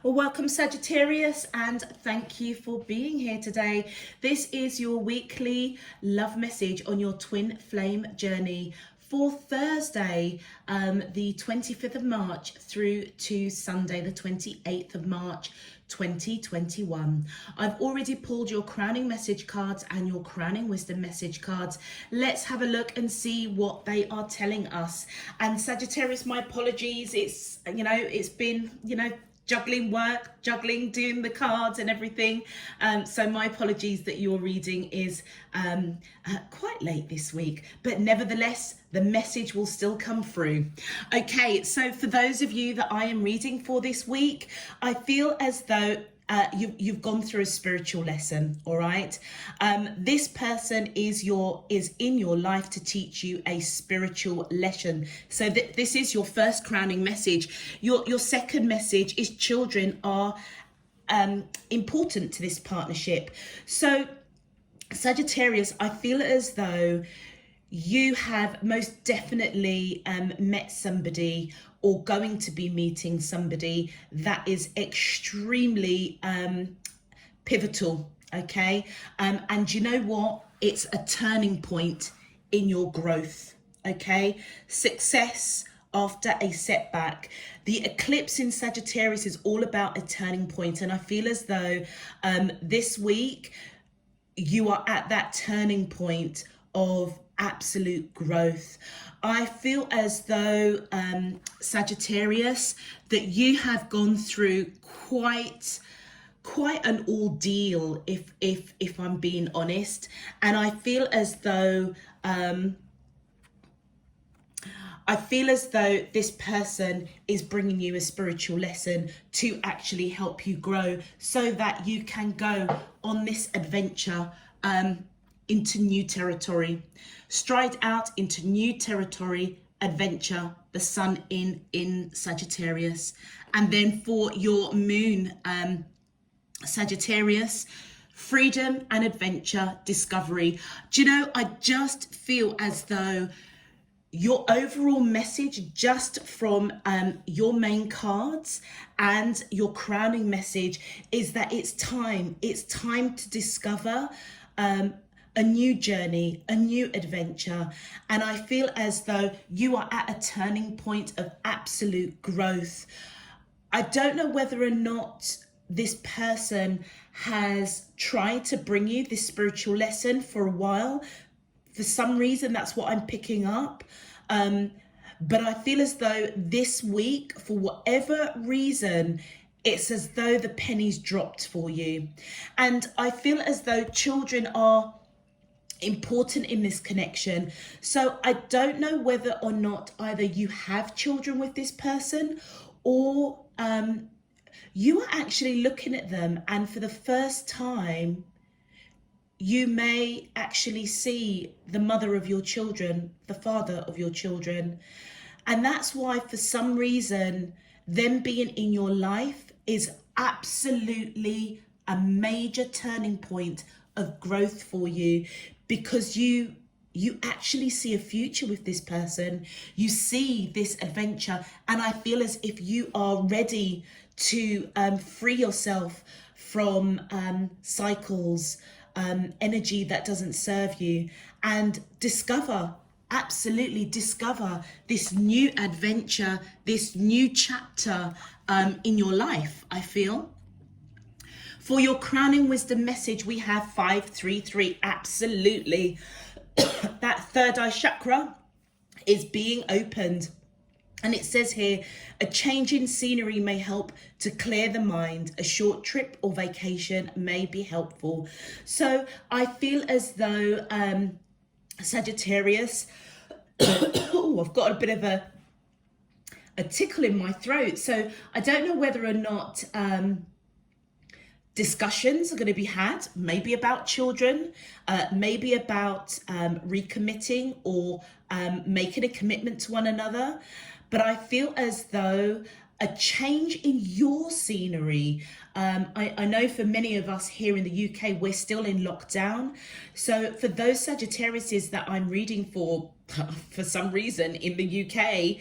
Well, welcome Sagittarius, and thank you for being here today. This is your weekly love message on your twin flame journey for Thursday, the 25th of March through to Sunday, the 28th of March, 2021. I've already pulled your crowning message cards and your crowning wisdom message cards. Let's have a look and see what they are telling us. And Sagittarius, my apologies. It's been, juggling work, doing the cards and everything. So my apologies that your reading is quite late this week, but nevertheless, the message will still come through. Okay, so for those of you that I am reading for this week, I feel as though you've gone through a spiritual lesson, all right? This person is in your life to teach you a spiritual lesson. So this is your first crowning message. Your second message is children are important to this partnership. So Sagittarius, I feel as though you have most definitely met somebody or going to be meeting somebody that is extremely pivotal, okay? And you know what? It's a turning point in your growth, okay? Success after a setback. The eclipse in Sagittarius is all about a turning point, and I feel as though this week you are at that turning point of absolute growth. I feel as though Sagittarius, that you have gone through quite an ordeal, if I'm being honest, and I feel as though this person is bringing you a spiritual lesson to actually help you grow so that you can go on this adventure into new territory. Stride out into new territory, adventure, the sun in Sagittarius. And then for your moon, Sagittarius, freedom and adventure, discovery. Do you know, I just feel as though your overall message just from your main cards and your crowning message is that it's time to discover a new journey, a new adventure. And I feel as though you are at a turning point of absolute growth. I don't know whether or not this person has tried to bring you this spiritual lesson for a while. For some reason, that's what I'm picking up. But I feel as though this week, for whatever reason, it's as though the pennies dropped for you. And I feel as though children are important in this connection. So I don't know whether or not either you have children with this person, or you are actually looking at them, and for the first time you may actually see the mother of your children, the father of your children. And that's why, for some reason, them being in your life is absolutely a major turning point of growth for you, because you actually see a future with this person. You see this adventure, and I feel as if you are ready to free yourself from cycles, energy that doesn't serve you, and absolutely discover this new adventure, this new chapter in your life, I feel. For your crowning wisdom message, we have 533. Absolutely. That third eye chakra is being opened. And it says here, a change in scenery may help to clear the mind. A short trip or vacation may be helpful. So I feel as though Sagittarius, oh, I've got a bit of a tickle in my throat. So I don't know whether or not discussions are going to be had, maybe about children, maybe about recommitting or making a commitment to one another. But I feel as though a change in your scenery, I know for many of us here in the UK, we're still in lockdown. So for those Sagittariuses that I'm reading for some reason in the UK,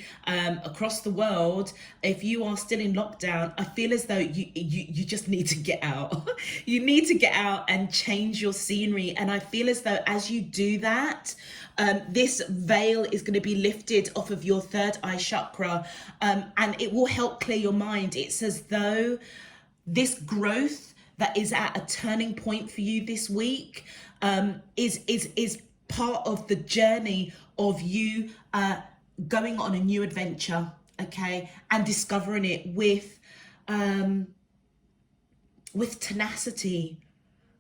across the world, if you are still in lockdown, I feel as though you just need to get out. You need to get out and change your scenery. And I feel as though as you do that, this veil is going to be lifted off of your third eye chakra, and it will help clear your mind. It's as though this growth that is at a turning point for you this week is part of the journey of you going on a new adventure, okay, and discovering it with tenacity,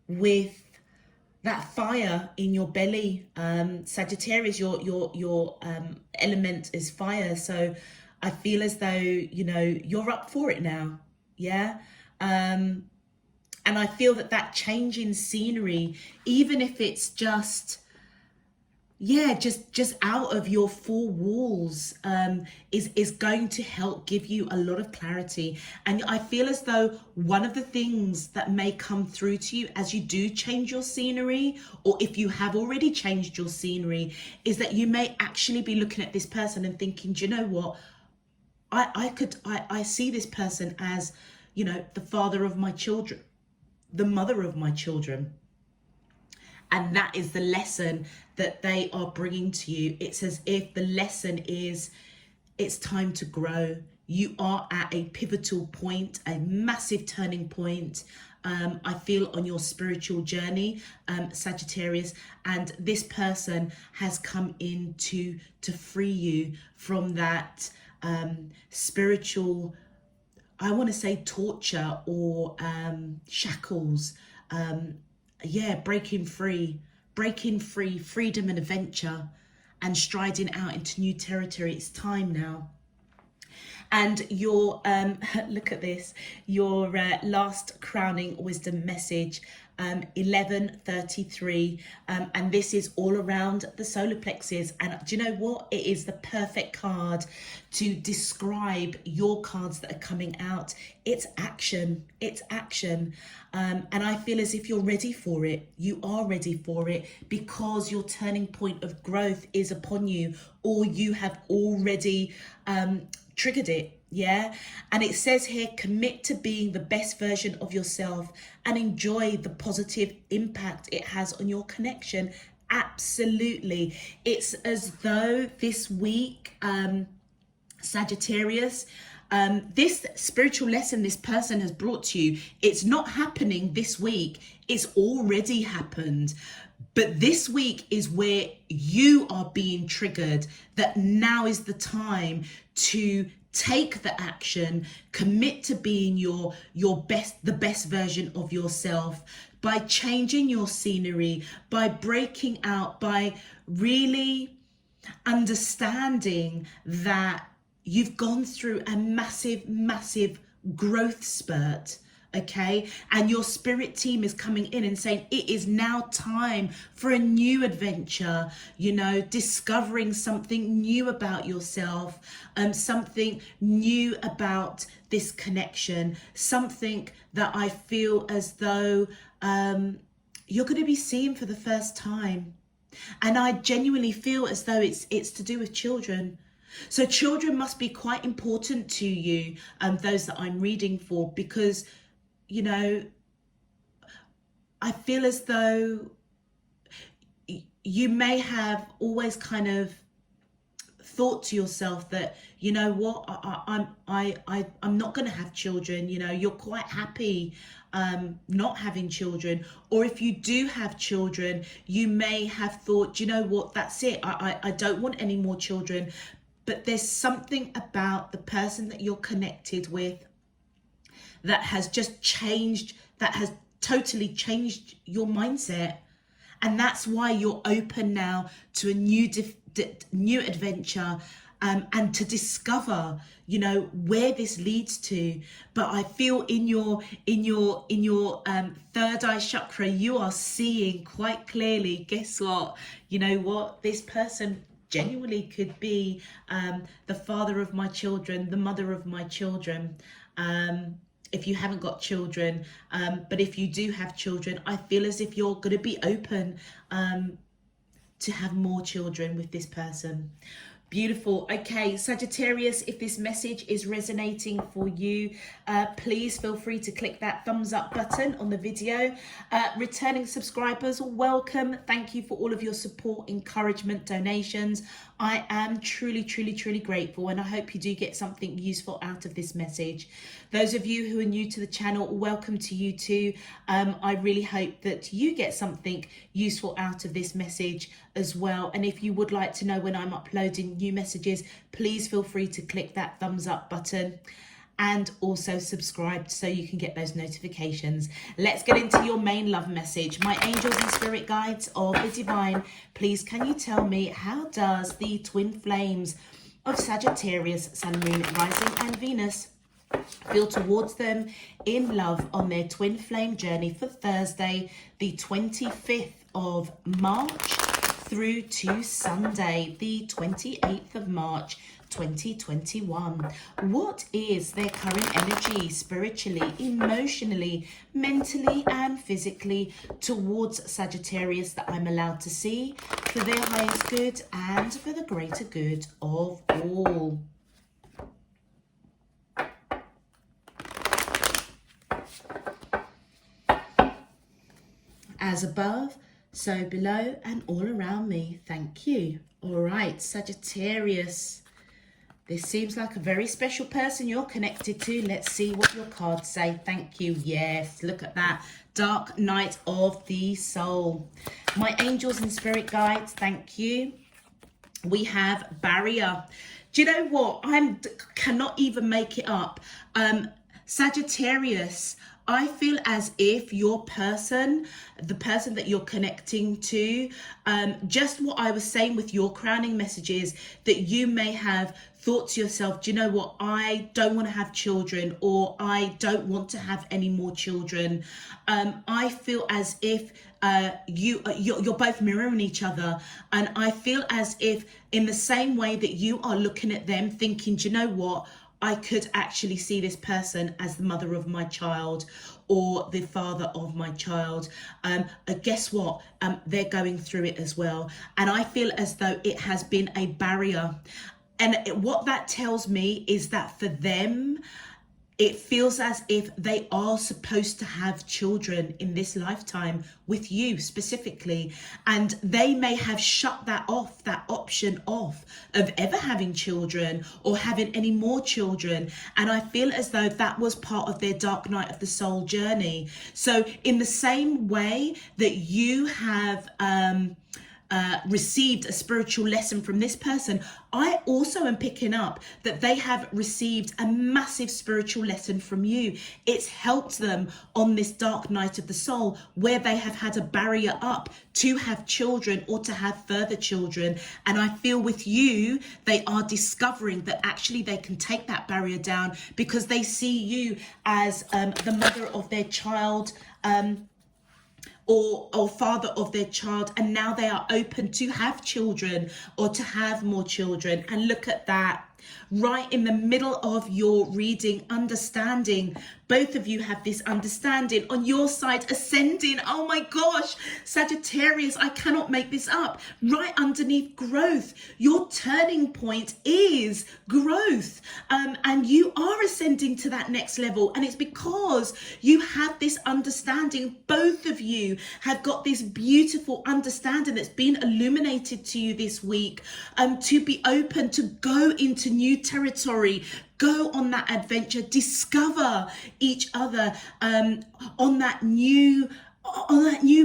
with that fire in your belly. Sagittarius, your element is fire, so I feel as though you're up for it now. Yeah. And I feel that change in scenery, even if it's just out of your four walls, is going to help give you a lot of clarity. And I feel as though one of the things that may come through to you as you do change your scenery, or if you have already changed your scenery, is that you may actually be looking at this person and thinking, do you know what? I see this person as, the father of my children, the mother of my children. And that is the lesson that they are bringing to you. It's as if the lesson is, it's time to grow. You are at a pivotal point, a massive turning point. I feel on your spiritual journey, Sagittarius, and this person has come in to free you from that spiritual, I want to say, torture or shackles. Breaking free, freedom and adventure, and striding out into new territory. It's time now. And your look at this, your last crowning wisdom message, 1133, and this is all around the solar plexus. And do you know what? It is the perfect card to describe your cards that are coming out. It's action. It's action. And I feel as if you're ready for it. You are ready for it because your turning point of growth is upon you, or you have already triggered it. Yeah. And it says here, commit to being the best version of yourself and enjoy the positive impact it has on your connection. Absolutely. It's as though this week, Sagittarius, this spiritual lesson this person has brought to you, it's not happening this week. It's already happened. But this week is where you are being triggered, that now is the time to take the action, commit to being the best version of yourself by changing your scenery, by breaking out, by really understanding that you've gone through a massive growth spurt. Okay, and your spirit team is coming in and saying it is now time for a new adventure, discovering something new about yourself, something new about this connection, something that I feel as though you're going to be seeing for the first time. And I genuinely feel as though it's to do with children. So children must be quite important to you, those that I'm reading for, because I feel as though you may have always kind of thought to yourself that, I'm not going to have children. You're quite happy not having children. Or if you do have children, you may have thought, that's it. I don't want any more children. But there's something about the person that you're connected with that has just changed, that has totally changed your mindset. And that's why you're open now to a new adventure, and to discover, where this leads to. But I feel in your third eye chakra, you are seeing quite clearly, guess what? This person genuinely could be the father of my children, the mother of my children. if you haven't got children, but if you do have children, I feel as if you're going to be open to have more children with this person. Beautiful. Okay, Sagittarius, if this message is resonating for you, please feel free to click that thumbs up button on the video. Returning subscribers, welcome. Thank you for all of your support, encouragement, donations. I am truly, truly, truly grateful, and I hope you do get something useful out of this message. Those of you who are new to the channel, welcome to you too. I really hope that you get something useful out of this message as well. And if you would like to know when I'm uploading new messages, please feel free to click that thumbs up button and also subscribe so you can get those notifications. Let's get into your main love message. My angels and spirit guides of the divine, please can you tell me, how does the twin flames of Sagittarius, Sun, Moon, Rising and Venus feel towards them in love on their twin flame journey for Thursday, the 25th of March through to Sunday, the 28th of March, 2021. What is their current energy spiritually, emotionally, mentally and physically towards Sagittarius that I'm allowed to see for their highest good and for the greater good of all? As above, so below and all around me. Thank you. All right, Sagittarius. This seems like a very special person you're connected to. Let's see what your cards say. Thank you. Yes, look at that. Dark Night of the Soul. My angels and spirit guides, thank you. We have barrier. Do you know what? I cannot even make it up. Sagittarius, I feel as if your person, the person that you're connecting to, just what I was saying with your crowning messages, that you may have thought to yourself, do you know what, I don't want to have children, or I don't want to have any more children. I feel as if you're both mirroring each other, and I feel as if in the same way that you are looking at them thinking, do you know what, I could actually see this person as the mother of my child or the father of my child. Guess what? They're going through it as well. And I feel as though it has been a barrier. And what that tells me is that for them, it feels as if they are supposed to have children in this lifetime with you specifically. And they may have shut that off, that option off of ever having children or having any more children. And I feel as though that was part of their dark night of the soul journey. So in the same way that you have received a spiritual lesson from this person, I also am picking up that they have received a massive spiritual lesson from you. It's helped them on this dark night of the soul where they have had a barrier up to have children or to have further children. And I feel with you, they are discovering that actually they can take that barrier down because they see you as the mother of their child, or father of their child, and now they are open to have children or to have more children. And look at that, right in the middle of your reading, understanding. Both of you have this understanding on your side, ascending. Oh my gosh, Sagittarius, I cannot make this up. Right underneath growth, your turning point is growth. And you are ascending to that next level. And it's because you have this understanding. Both of you have got this beautiful understanding that's been illuminated to you this week, to be open to go into new territory, go on that adventure, discover each other on that new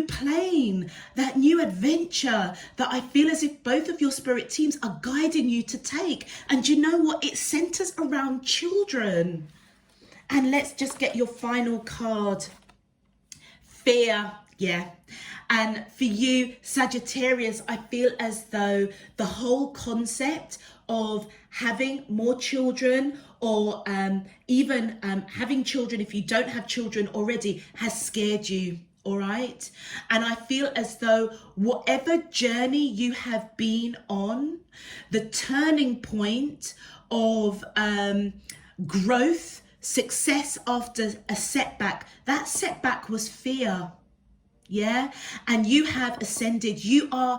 plane, that new adventure that I feel as if both of your spirit teams are guiding you to take. And you know what? It centers around children. And let's just get your final card. Fear. Yeah. And for you, Sagittarius, I feel as though the whole concept of having more children, or even having children if you don't have children already, has scared you. All right. And I feel as though whatever journey you have been on, the turning point of growth success after a setback. That setback was fear. Yeah, and you have ascended. You are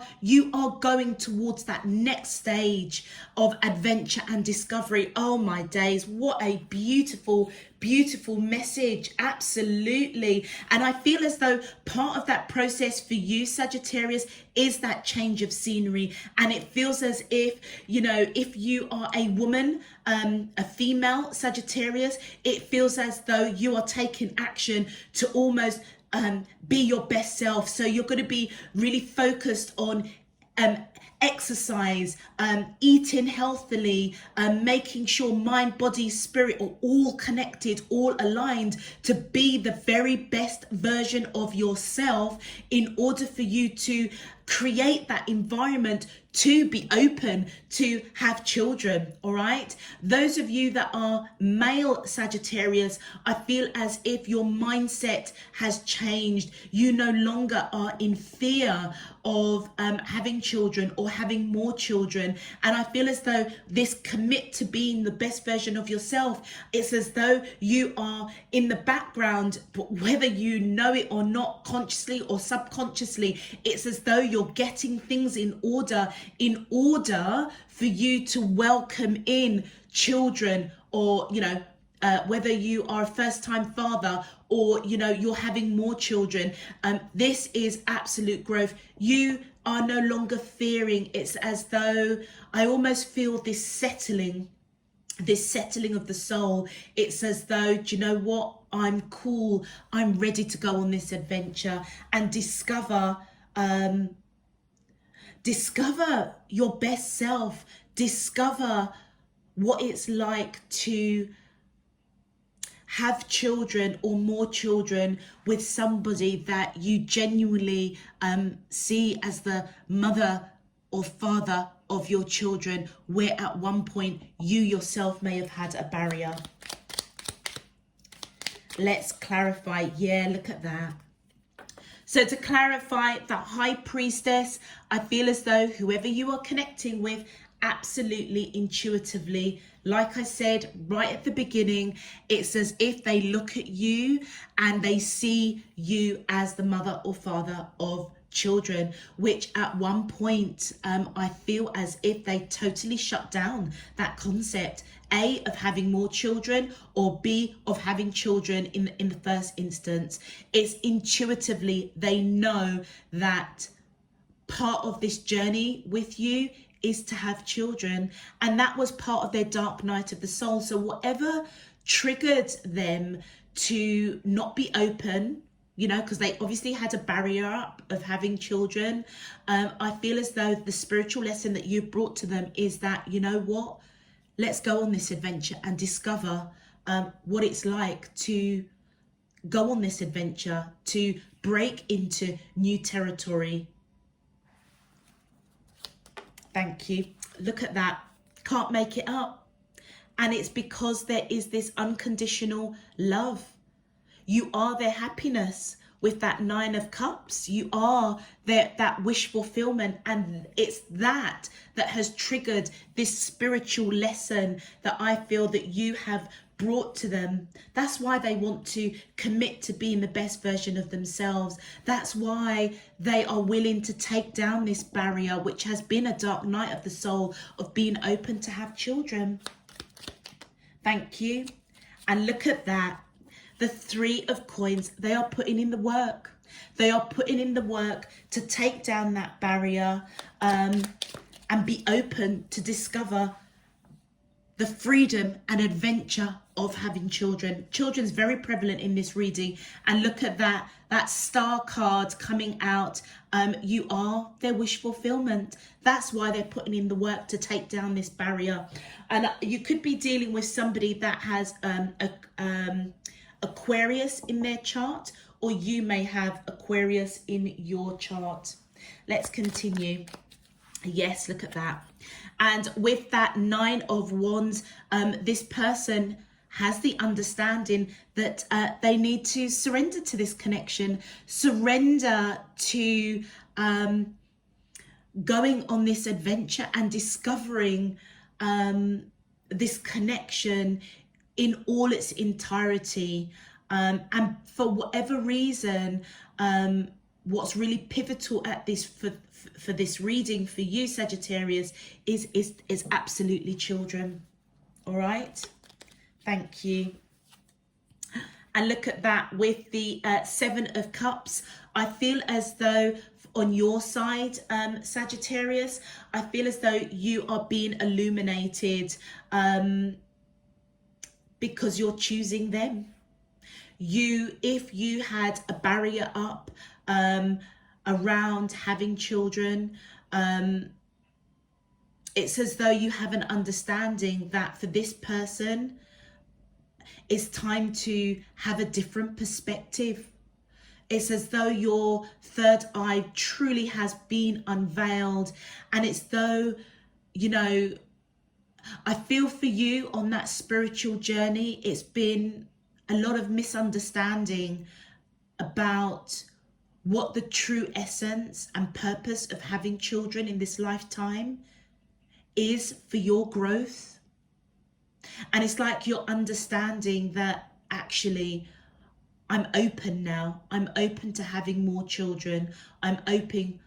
going towards that next stage of adventure and discovery. Oh my days, what a beautiful message. Absolutely. And I feel as though part of that process for you, Sagittarius, is that change of scenery. And it feels as if, you know, if you are a woman, a female Sagittarius, it feels as though you are taking action to almost be your best self. So you're going to be really focused on exercise, eating healthily, making sure mind, body, spirit are all connected, all aligned to be the very best version of yourself in order for you to create that environment to be open to have children. All right, those of you that are male Sagittarius, I feel as if your mindset has changed. You no longer are in fear of having children or having more children, and I feel as though this commit to being the best version of yourself, it's as though you are in the background, but whether you know it or not, consciously or subconsciously, it's as though you're getting things in order for you to welcome in children, or you know, whether you are a first-time father or you know you're having more children. This is absolute growth. You are no longer fearing. It's as though I almost feel this settling of the soul. It's as though, do you know what, I'm cool, I'm ready to go on this adventure and discover your best self, discover what it's like to have children or more children with somebody that you genuinely see as the mother or father of your children, where at one point you yourself may have had a barrier. Let's clarify. Yeah, look at that. So to clarify, that High Priestess, I feel as though whoever you are connecting with, absolutely intuitively, like I said right at the beginning, it's as if they look at you and they see you as the mother or father of children, which at one point I feel as if they totally shut down that concept, A, of having more children, or B, of having children in the first instance. It's intuitively they know that part of this journey with you is to have children, and that was part of their dark night of the soul. So whatever triggered them to not be open, you know, because they obviously had a barrier up of having children, I feel as though the spiritual lesson that you brought to them is that, you know what, let's go on this adventure and discover what it's like to go on this adventure, to break into new territory. Thank you. Look at that. Can't make it up. And it's because there is this unconditional love. You are their happiness with that 9 of Cups. You are that wish fulfillment. And it's that has triggered this spiritual lesson that I feel that you have brought to them. That's why they want to commit to being the best version of themselves. That's why they are willing to take down this barrier, which has been a dark night of the soul, of being open to have children. Thank you. And look at that. The 3 of Coins, they are putting in the work. They are putting in the work to take down that barrier and be open to discover the freedom and adventure of having children. Children's very prevalent in this reading. And look at that star card coming out. You are their wish fulfillment. That's why they're putting in the work to take down this barrier. And you could be dealing with somebody that has Aquarius in their chart, or you may have Aquarius in your chart. Let's continue. Yes, look at that. And with that 9 of Wands, this person has the understanding that they need to surrender to this connection, surrender to going on this adventure and discovering this connection in all its entirety. And for whatever reason, what's really pivotal at this for this reading for you, Sagittarius, is absolutely children. All right, thank you. And look at that with the Seven of Cups. I feel as though on your side, Sagittarius, I feel as though you are being illuminated because you're choosing them. If you had a barrier up around having children, it's as though you have an understanding that for this person, it's time to have a different perspective. It's as though your third eye truly has been unveiled, and it's though, you know, I feel for you on that spiritual journey, it's been a lot of misunderstanding about what the true essence and purpose of having children in this lifetime is for your growth. And it's like you're understanding that actually I'm open now. I'm open to having more children. I'm open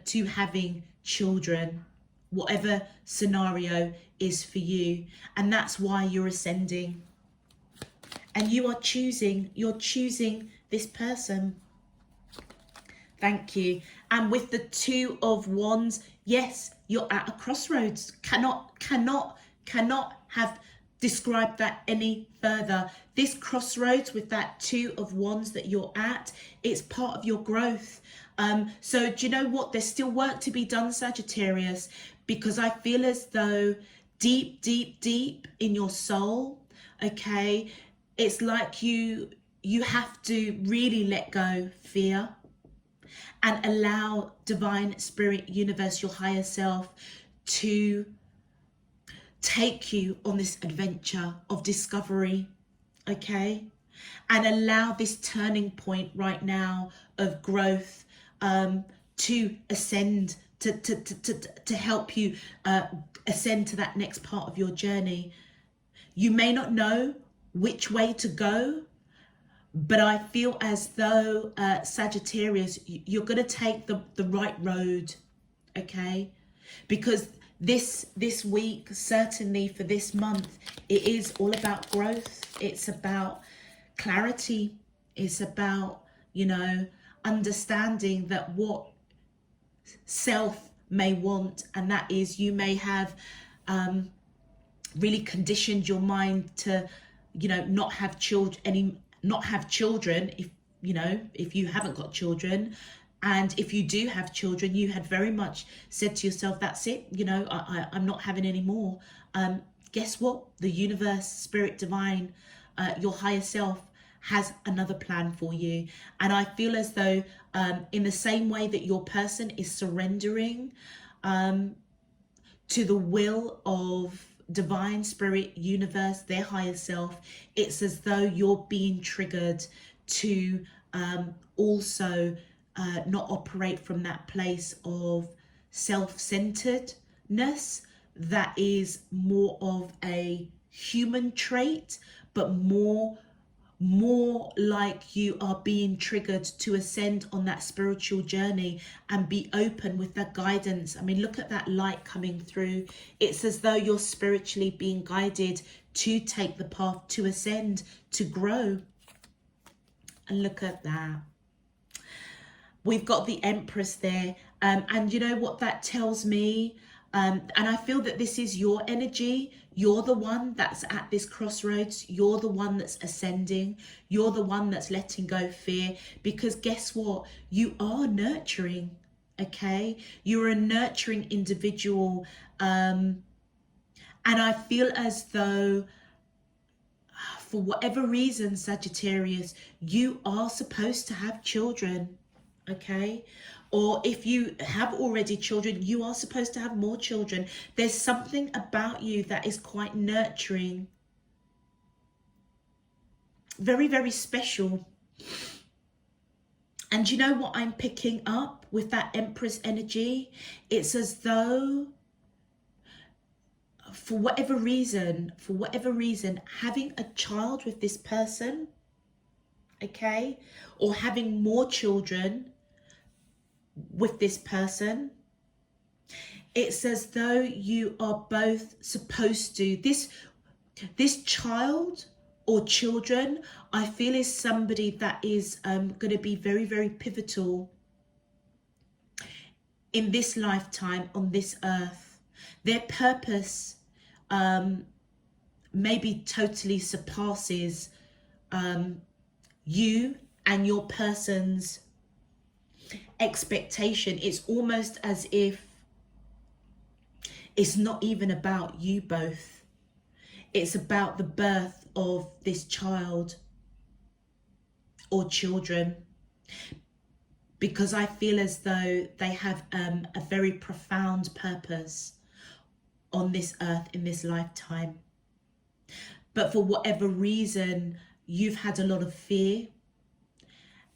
to having children, whatever scenario is for you. And that's why you're ascending. And you're choosing this person. Thank you. And with the Two of Wands, yes, you're at a crossroads. Cannot have described that any further. This crossroads with that Two of Wands that you're at, it's part of your growth. So do you know what? There's still work to be done, Sagittarius, because I feel as though deep in your soul, okay, it's like you have to really let go fear and allow divine spirit, universe, your higher self to take you on this adventure of discovery, okay? And allow this turning point right now of growth to ascend, to help you ascend to that next part of your journey. You may not know which way to go, but I feel as though Sagittarius, you're going to take the right road, okay? Because this week, certainly for this month, it is all about growth. It's about clarity. It's about, you know, understanding that what self may want, and that is you may have really conditioned your mind to, you know, not have children if, you know, if you haven't got children. And if you do have children, you had very much said to yourself, that's it, you know, I'm not having any more. Guess what? The universe, spirit, divine, your higher self has another plan for you. And I feel as though in the same way that your person is surrendering to the will of divine spirit, universe, their higher self, it's as though you're being triggered to also not operate from that place of self-centeredness that is more of a human trait, but more like you are being triggered to ascend on that spiritual journey and be open with that guidance. I mean, look at that light coming through. It's as though you're spiritually being guided to take the path, to ascend, to grow. And look at that. We've got the Empress there. And you know what that tells me? And I feel that this is your energy. You're the one that's at this crossroads. You're the one that's ascending. You're the one that's letting go fear. Because guess what? You are nurturing, okay? You're a nurturing individual. And I feel as though, for whatever reason, Sagittarius, you are supposed to have children, okay? Or if you have already children, you are supposed to have more children. There's something about you that is quite nurturing. Very, very special. And you know what I'm picking up with that Empress energy? It's as though for whatever reason, having a child with this person, okay, or having more children with this person, it's as though you are both supposed to, this child or children, I feel is somebody that is going to be very, very pivotal in this lifetime on this earth. Their purpose maybe totally surpasses you and your person's expectation. It's almost as if it's not even about you both. It's about the birth of this child or children, because I feel as though they have a very profound purpose on this earth in this lifetime. But for whatever reason, you've had a lot of fear,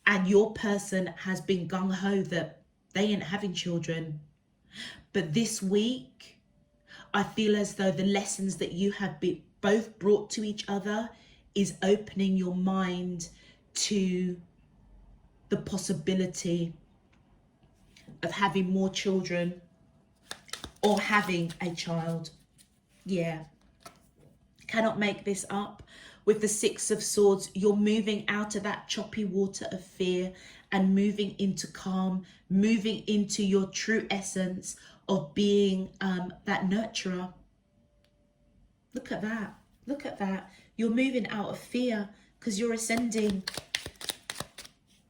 and your person has been gung-ho that they ain't having children. But this week, I feel as though the lessons that you have both brought to each other is opening your mind to the possibility of having more children or having a child. Yeah. Cannot make this up. With the Six of Swords, you're moving out of that choppy water of fear and moving into calm, moving into your true essence of being that nurturer. Look at that. Look at that. You're moving out of fear because you're ascending.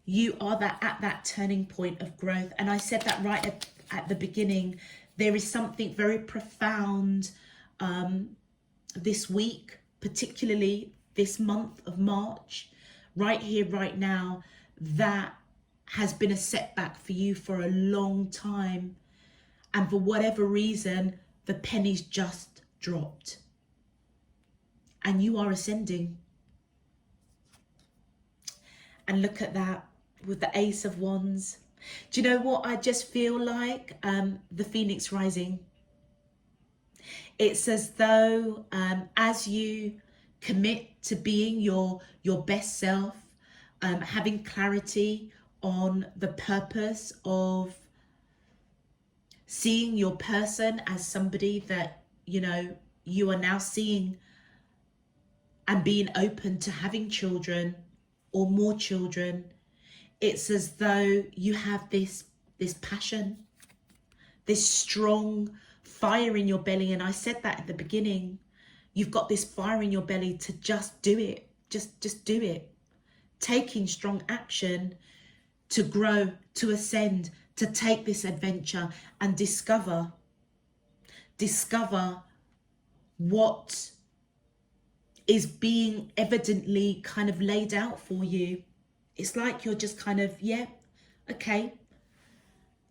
You are at that turning point of growth. And I said that right at the beginning. There is something very profound this week, particularly this month of March, right here, right now, that has been a setback for you for a long time. And for whatever reason, the pennies just dropped. And you are ascending. And look at that with the Ace of Wands. Do you know what I just feel like? The Phoenix rising. It's as though as you commit to being your best self, having clarity on the purpose of seeing your person as somebody that, you know, you are now seeing, and being open to having children or more children. It's as though you have this passion, this strong fire in your belly. And I said that at the beginning. You've got this fire in your belly to just do it. Just do it. Taking strong action to grow, to ascend, to take this adventure and discover what is being evidently kind of laid out for you. It's like you're just kind of, yeah, okay,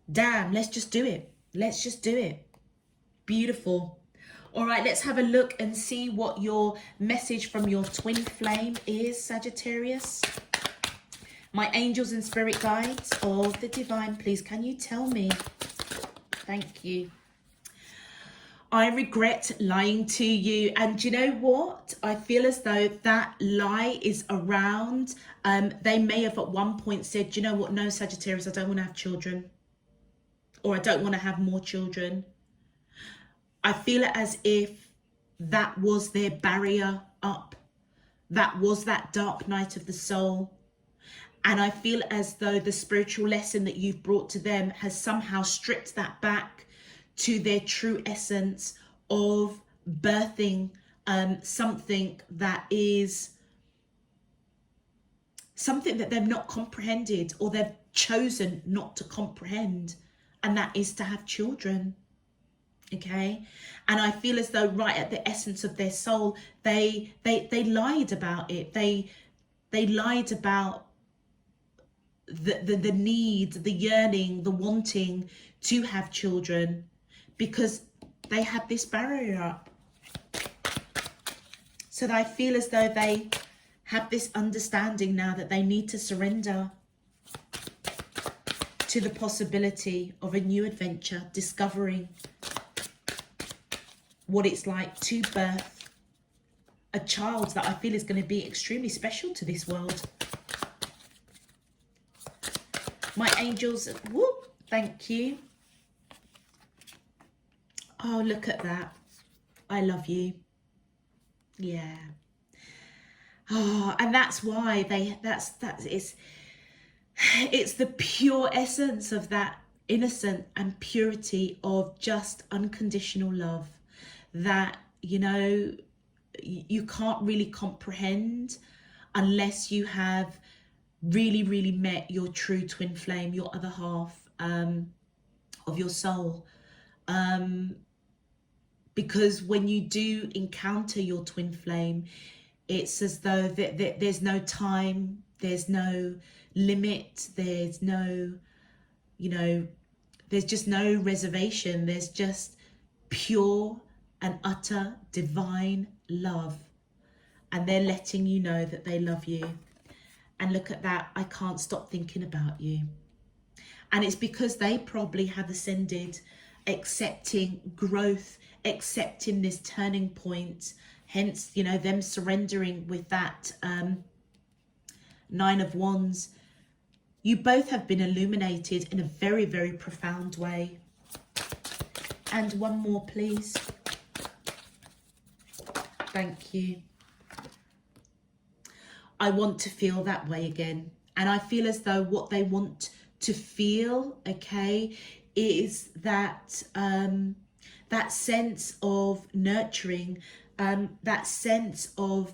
damn, let's just do it. Let's just do it. Beautiful. All right, let's have a look and see what your message from your twin flame is, Sagittarius. My angels and spirit guides of the divine, please, can you tell me? Thank you. I regret lying to you. And you know what? I feel as though that lie is around. They may have at one point said, you know what? No, Sagittarius, I don't want to have children. Or I don't want to have more children. I feel it as if that was their barrier up. That was that dark night of the soul. And I feel as though the spiritual lesson that you've brought to them has somehow stripped that back to their true essence of birthing something that is something that they've not comprehended, or they've chosen not to comprehend, and that is to have children. Okay, and I feel as though right at the essence of their soul, they lied about it. They lied about the need, the yearning, the wanting to have children, because they had this barrier up. So I feel as though they have this understanding now that they need to surrender to the possibility of a new adventure, discovering what it's like to birth a child that I feel is going to be extremely special to this world. My angels, whoop, thank you. Oh, look at that. I love you. Yeah. Oh, and that's why it's the pure essence of that innocent and purity of just unconditional love that, you know, you can't really comprehend unless you have really met your true twin flame, your other half of your soul. Because when you do encounter your twin flame, it's as though there's no time, there's no limit, there's no, you know, there's just no reservation. There's just pure and utter divine love. And they're letting you know that they love you. And look at that, I can't stop thinking about you. And it's because they probably have ascended, accepting growth, accepting this turning point, hence, you know, them surrendering with that Nine of Wands. You both have been illuminated in a very profound way. And one more, please. Thank you. I want to feel that way again. And I feel as though what they want to feel, okay, is that that sense of nurturing, that sense of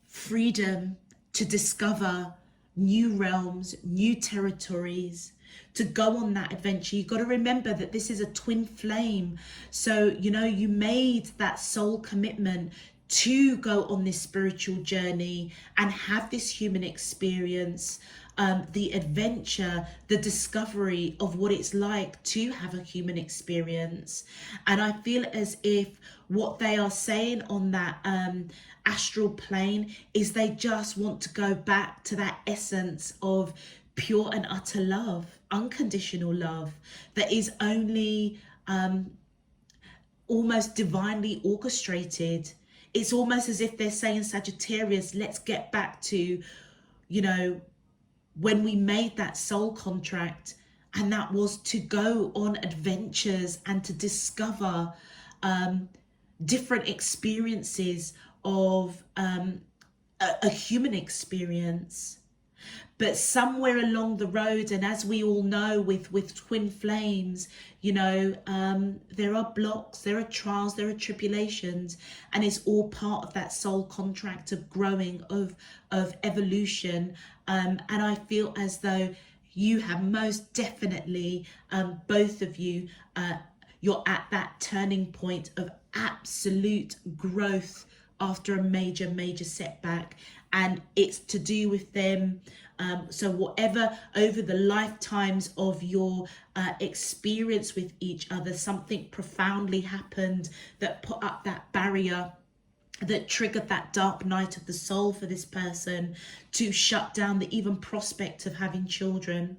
freedom to discover new realms, new territories, to go on that adventure. You've got to remember that this is a twin flame. So, you know, you made that soul commitment to go on this spiritual journey and have this human experience, the adventure, the discovery of what it's like to have a human experience. And I feel as if what they are saying on that astral plane is they just want to go back to that essence of pure and utter love, unconditional love that is only almost divinely orchestrated. It's almost as if they're saying, Sagittarius, let's get back to, you know, when we made that soul contract, and that was to go on adventures and to discover different experiences of a human experience. But somewhere along the road, and as we all know with twin flames, you know, there are blocks, there are trials, there are tribulations, and it's all part of that soul contract of growing, of evolution. And I feel as though you have most definitely, both of you, you're at that turning point of absolute growth after a major setback. And it's to do with them. So whatever over the lifetimes of your experience with each other, something profoundly happened that put up that barrier, that triggered that dark night of the soul for this person to shut down the even prospect of having children.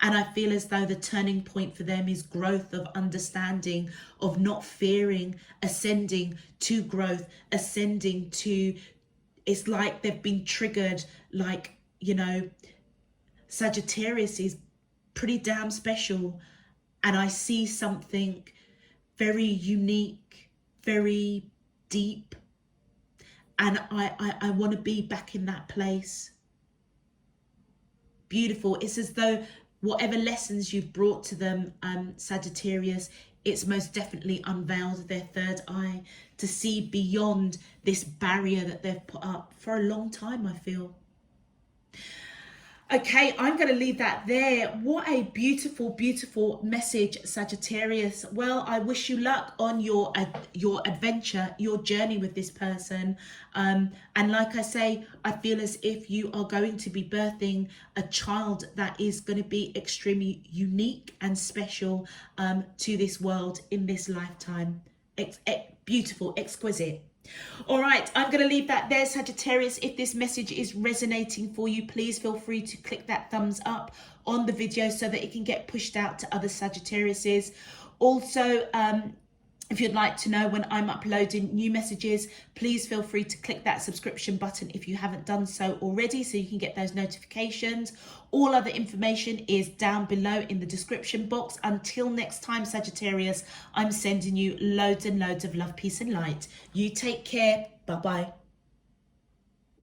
And I feel as though the turning point for them is growth of understanding, of not fearing, ascending to growth, ascending to, it's like they've been triggered, like, you know, Sagittarius is pretty damn special. And I see something very unique, very deep. And I want to be back in that place. Beautiful. It's as though whatever lessons you've brought to them, Sagittarius, it's most definitely unveiled their third eye to see beyond this barrier that they've put up for a long time, I feel. Okay, I'm going to leave that there. What a beautiful message, Sagittarius. Well, I wish you luck on your adventure, your journey with this person. And like I say, I feel as if you are going to be birthing a child that is going to be extremely unique and special to this world in this lifetime. Beautiful, exquisite. All right, I'm going to leave that there, Sagittarius. If this message is resonating for you, please feel free to click that thumbs up on the video so that it can get pushed out to other Sagittariuses. Also, If you'd like to know when I'm uploading new messages, please feel free to click that subscription button if you haven't done so already, so you can get those notifications. All other information is down below in the description box. Until next time, Sagittarius, I'm sending you loads and loads of love, peace and light. You take care. Bye-bye.